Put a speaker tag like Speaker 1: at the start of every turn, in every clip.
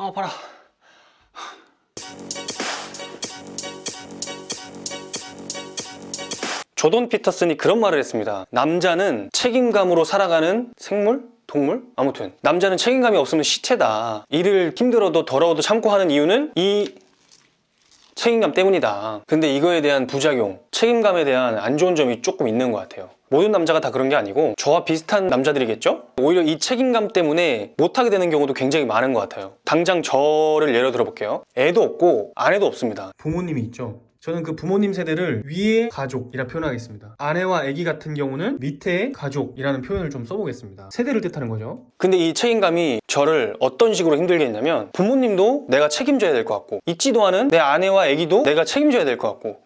Speaker 1: 아파라. 조던 피터슨이 그런 말을 했습니다. 남자는 책임감으로 살아가는 생물? 동물? 아무튼 남자는 책임감이 없으면 시체다. 일을 힘들어도 더러워도 참고 하는 이유는 이 책임감 때문이다. 근데 이거에 대한 부작용, 책임감에 대한 안 좋은 점이 조금 있는 것 같아요. 모든 남자가 다 그런 게 아니고 저와 비슷한 남자들이겠죠? 오히려 이 책임감 때문에 못하게 되는 경우도 굉장히 많은 것 같아요. 당장 저를 예로 들어볼게요. 애도 없고 아내도 없습니다. 부모님이 있죠. 저는 그 부모님 세대를 위의 가족이라 표현하겠습니다. 아내와 아기 같은 경우는 밑에 가족이라는 표현을 좀 써보겠습니다. 세대를 뜻하는 거죠. 근데 이 책임감이 저를 어떤 식으로 힘들게 했냐면 부모님도 내가 책임져야 될 것 같고 있지도 않은 내 아내와 아기도 내가 책임져야 될 것 같고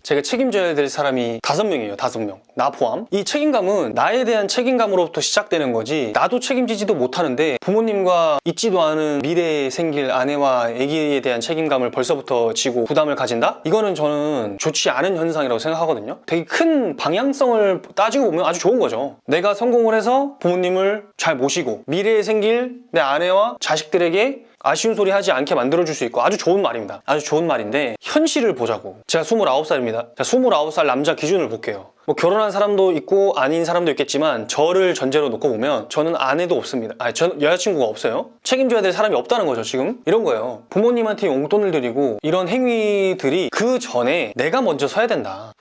Speaker 1: 제가 책임져야 될 사람이 5명이에요. 5명. 나 포함. 이 책임감은 나에 대한 책임감으로부터 시작되는 거지 나도 책임지지도 못하는데 부모님과 있지도 않은 미래에 생길 아내와 아기에 대한 책임감을 벌써부터 지고 부담을 가진다? 이거는 저는 좋지 않은 현상이라고 생각하거든요. 되게 큰 방향성을 따지고 보면 아주 좋은 거죠. 내가 성공을 해서 부모님을 잘 모시고 미래에 생길 내 아내와 자식들에게 아쉬운 소리 하지 않게 만들어줄 수 있고 아주 좋은 말입니다. 아주 좋은 말인데 현실을 보자고. 제가 29살입니다. 자, 29살 남자 기준을 볼게요. 뭐 결혼한 사람도 있고 아닌 사람도 있겠지만 저를 전제로 놓고 보면 저는 아내도 없습니다. 전 여자친구가 없어요. 책임져야 될 사람이 없다는 거죠. 지금 이런 거예요. 부모님한테 용돈을 드리고 이런 행위들이 그 전에 내가 먼저 서야 된다.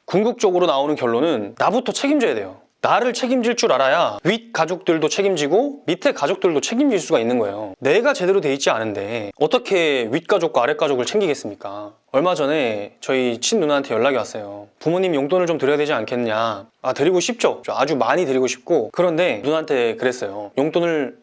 Speaker 1: 궁극적으로 나오는 결론은 나부터 책임져야 돼요. 나를 책임질 줄 알아야 윗 가족들도 책임지고 밑에 가족들도 책임질 수가 있는 거예요. 내가 제대로 돼 있지 않은데 어떻게 윗 가족과 아랫 가족을 챙기겠습니까? 얼마 전에 저희 친누나한테 연락이 왔어요. 부모님 용돈을 좀 드려야 되지 않겠냐. 드리고 싶죠. 아주 많이 드리고 싶고 그런데 누나한테 그랬어요. 용돈을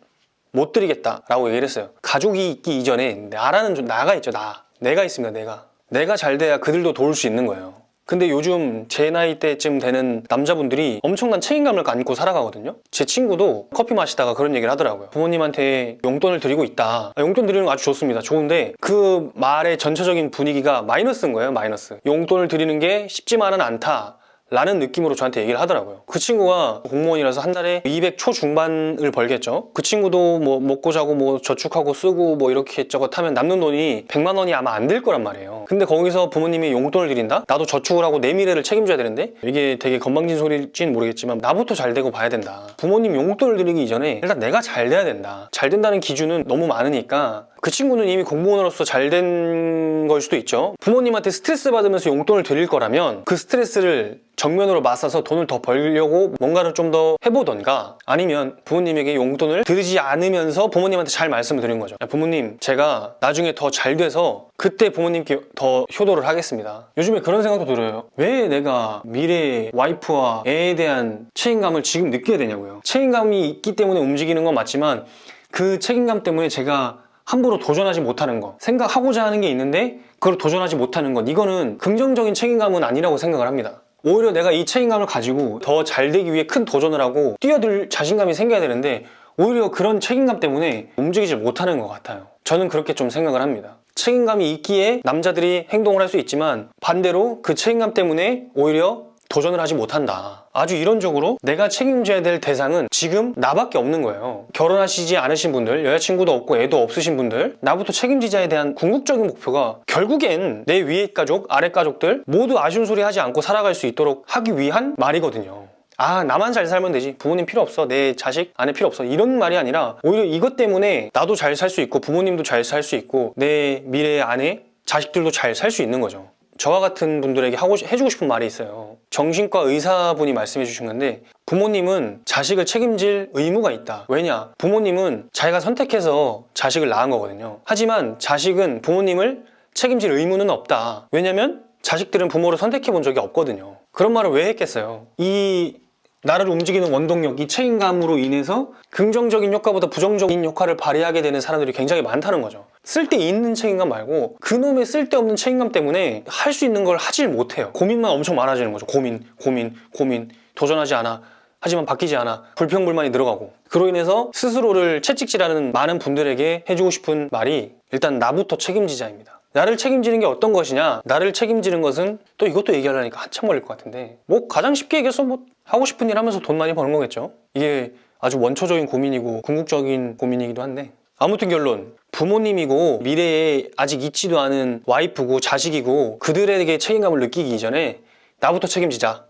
Speaker 1: 못 드리겠다라고 얘기를 했어요. 가족이 있기 이전에 나라는 나가 있죠. 내가 있습니다. 내가 잘 돼야 그들도 도울 수 있는 거예요. 근데 요즘 제 나이 때쯤 되는 남자분들이 엄청난 책임감을 안고 살아가거든요. 제 친구도 커피 마시다가 그런 얘기를 하더라고요. 부모님한테 용돈을 드리고 있다. 용돈 드리는 거 아주 좋습니다. 좋은데 그 말의 전체적인 분위기가 마이너스인 거예요. 마이너스. 용돈을 드리는 게 쉽지만은 않다 라는 느낌으로 저한테 얘기를 하더라고요. 그 친구가 공무원이라서 한 달에 200 초중반을 벌겠죠. 그 친구도 뭐 먹고 자고 뭐 저축하고 쓰고 뭐 이렇게 저것 하면 남는 돈이 100만 원이 아마 안 될 거란 말이에요. 근데 거기서 부모님이 용돈을 드린다? 나도 저축을 하고 내 미래를 책임져야 되는데 이게 되게 건방진 소리일지는 모르겠지만 나부터 잘 되고 봐야 된다. 부모님 용돈을 드리기 이전에 일단 내가 잘 돼야 된다. 잘 된다는 기준은 너무 많으니까 그 친구는 이미 공무원으로서 잘 된 걸 수도 있죠. 부모님한테 스트레스 받으면서 용돈을 드릴 거라면 그 스트레스를 정면으로 맞서서 돈을 더 벌려고 뭔가를 좀 더 해보던가 아니면 부모님에게 용돈을 드리지 않으면서 부모님한테 잘 말씀을 드린 거죠. 부모님 제가 나중에 더 잘 돼서 그때 부모님께 더 효도를 하겠습니다. 요즘에 그런 생각도 들어요. 왜 내가 미래의 와이프와 애에 대한 책임감을 지금 느껴야 되냐고요. 책임감이 있기 때문에 움직이는 건 맞지만 그 책임감 때문에 제가 함부로 도전하지 못하는 거, 생각하고자 하는 게 있는데 그걸 도전하지 못하는 것, 이거는 긍정적인 책임감은 아니라고 생각을 합니다. 오히려 내가 이 책임감을 가지고 더 잘 되기 위해 큰 도전을 하고 뛰어들 자신감이 생겨야 되는데 오히려 그런 책임감 때문에 움직이지 못하는 것 같아요. 저는 그렇게 좀 생각을 합니다. 책임감이 있기에 남자들이 행동을 할 수 있지만 반대로 그 책임감 때문에 오히려 도전을 하지 못한다. 아주 이론적으로 내가 책임져야 될 대상은 지금 나밖에 없는 거예요. 결혼하시지 않으신 분들, 여자친구도 없고 애도 없으신 분들, 나부터 책임지자에 대한 궁극적인 목표가 결국엔 내 위에 가족, 아래 가족들 모두 아쉬운 소리 하지 않고 살아갈 수 있도록 하기 위한 말이거든요. 나만 잘 살면 되지, 부모님 필요 없어, 내 자식, 아내 필요 없어, 이런 말이 아니라 오히려 이것 때문에 나도 잘 살 수 있고 부모님도 잘 살 수 있고 내 미래의 아내, 자식들도 잘 살 수 있는 거죠. 저와 같은 분들에게 해주고 싶은 말이 있어요. 정신과 의사분이 말씀해 주신 건데 부모님은 자식을 책임질 의무가 있다. 왜냐? 부모님은 자기가 선택해서 자식을 낳은 거거든요. 하지만 자식은 부모님을 책임질 의무는 없다. 왜냐면 자식들은 부모를 선택해 본 적이 없거든요. 그런 말을 왜 했겠어요? 이 나를 움직이는 원동력, 이 책임감으로 인해서 긍정적인 효과보다 부정적인 효과를 발휘하게 되는 사람들이 굉장히 많다는 거죠. 쓸데있는 책임감 말고 그놈의 쓸데없는 책임감 때문에 할 수 있는 걸 하질 못해요. 고민만 엄청 많아지는 거죠. 고민. 도전하지 않아. 하지만 바뀌지 않아. 불평불만이 늘어가고. 그로 인해서 스스로를 채찍질하는 많은 분들에게 해주고 싶은 말이 일단 나부터 책임지자입니다. 나를 책임지는 게 어떤 것이냐? 나를 책임지는 것은 또 이것도 얘기하려니까 한참 걸릴 것 같은데 가장 쉽게 얘기해서 하고 싶은 일 하면서 돈 많이 버는 거겠죠. 이게 아주 원초적인 고민이고 궁극적인 고민이기도 한데, 아무튼 결론, 부모님이고 미래에 아직 있지도 않은 와이프고 자식이고 그들에게 책임감을 느끼기 이전에 나부터 책임지자.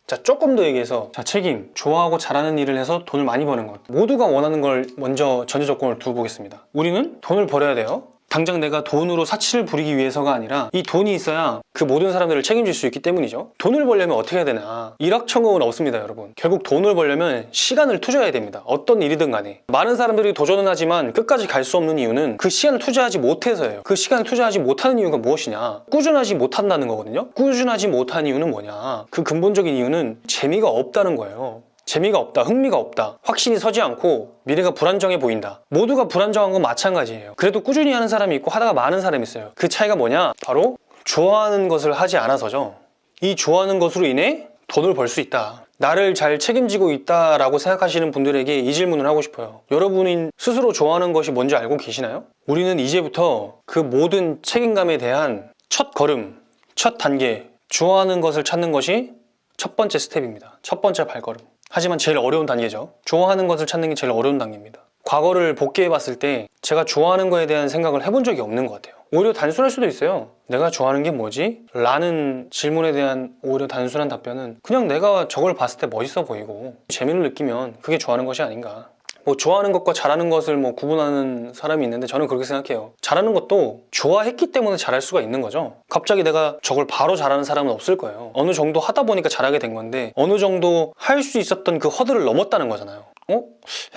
Speaker 1: 자, 조금 더 얘기해서, 자, 책임, 좋아하고 잘하는 일을 해서 돈을 많이 버는 것, 모두가 원하는 걸 먼저 전제 조건을 두고 보겠습니다. 우리는 돈을 벌어야 돼요. 당장 내가 돈으로 사치를 부리기 위해서가 아니라 이 돈이 있어야 그 모든 사람들을 책임질 수 있기 때문이죠. 돈을 벌려면 어떻게 해야 되나? 일확천금은 없습니다, 여러분. 결국 돈을 벌려면 시간을 투자해야 됩니다. 어떤 일이든 간에. 많은 사람들이 도전은 하지만 끝까지 갈 수 없는 이유는 그 시간을 투자하지 못해서예요. 그 시간을 투자하지 못하는 이유가 무엇이냐? 꾸준하지 못한다는 거거든요. 꾸준하지 못한 이유는 뭐냐? 그 근본적인 이유는 재미가 없다는 거예요. 재미가 없다, 흥미가 없다, 확신이 서지 않고 미래가 불안정해 보인다. 모두가 불안정한 건 마찬가지예요. 그래도 꾸준히 하는 사람이 있고 하다가 많은 사람이 있어요. 그 차이가 뭐냐? 바로 좋아하는 것을 하지 않아서죠. 이 좋아하는 것으로 인해 돈을 벌 수 있다, 나를 잘 책임지고 있다라고 생각하시는 분들에게 이 질문을 하고 싶어요. 여러분이 스스로 좋아하는 것이 뭔지 알고 계시나요? 우리는 이제부터 그 모든 책임감에 대한 첫 걸음, 첫 단계, 좋아하는 것을 찾는 것이 첫 번째 스텝입니다. 첫 번째 발걸음. 하지만 제일 어려운 단계죠. 좋아하는 것을 찾는 게 제일 어려운 단계입니다. 과거를 복귀해 봤을 때 제가 좋아하는 거에 대한 생각을 해본 적이 없는 것 같아요. 오히려 단순할 수도 있어요. 내가 좋아하는 게 뭐지? 라는 질문에 대한 오히려 단순한 답변은 그냥 내가 저걸 봤을 때 멋있어 보이고 재미를 느끼면 그게 좋아하는 것이 아닌가. 뭐 좋아하는 것과 잘하는 것을 뭐 구분하는 사람이 있는데 저는 그렇게 생각해요. 잘하는 것도 좋아했기 때문에 잘할 수가 있는 거죠. 갑자기 내가 저걸 바로 잘하는 사람은 없을 거예요. 어느 정도 하다 보니까 잘하게 된 건데 어느 정도 할 수 있었던 그 허들을 넘었다는 거잖아요.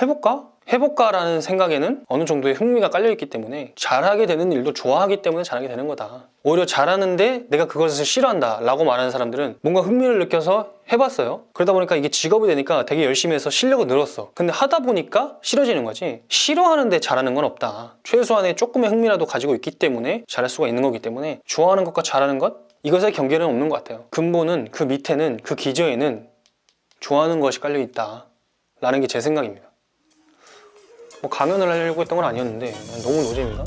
Speaker 1: 해볼까? 해볼까라는 생각에는 어느 정도의 흥미가 깔려있기 때문에 잘하게 되는 일도 좋아하기 때문에 잘하게 되는 거다. 오히려 잘하는데 내가 그것을 싫어한다 라고 말하는 사람들은 뭔가 흥미를 느껴서 해봤어요. 그러다 보니까 이게 직업이 되니까 되게 열심히 해서 실력은 늘었어. 근데 하다 보니까 싫어지는 거지, 싫어하는데 잘하는 건 없다. 최소한의 조금의 흥미라도 가지고 있기 때문에 잘할 수가 있는 거기 때문에 좋아하는 것과 잘하는 것, 이것의 경계는 없는 것 같아요. 근본은, 그 밑에는, 그 기저에는 좋아하는 것이 깔려있다 라는 게 제 생각입니다. 뭐 강연을 하려고 했던 건 아니었는데 너무 노잼인가?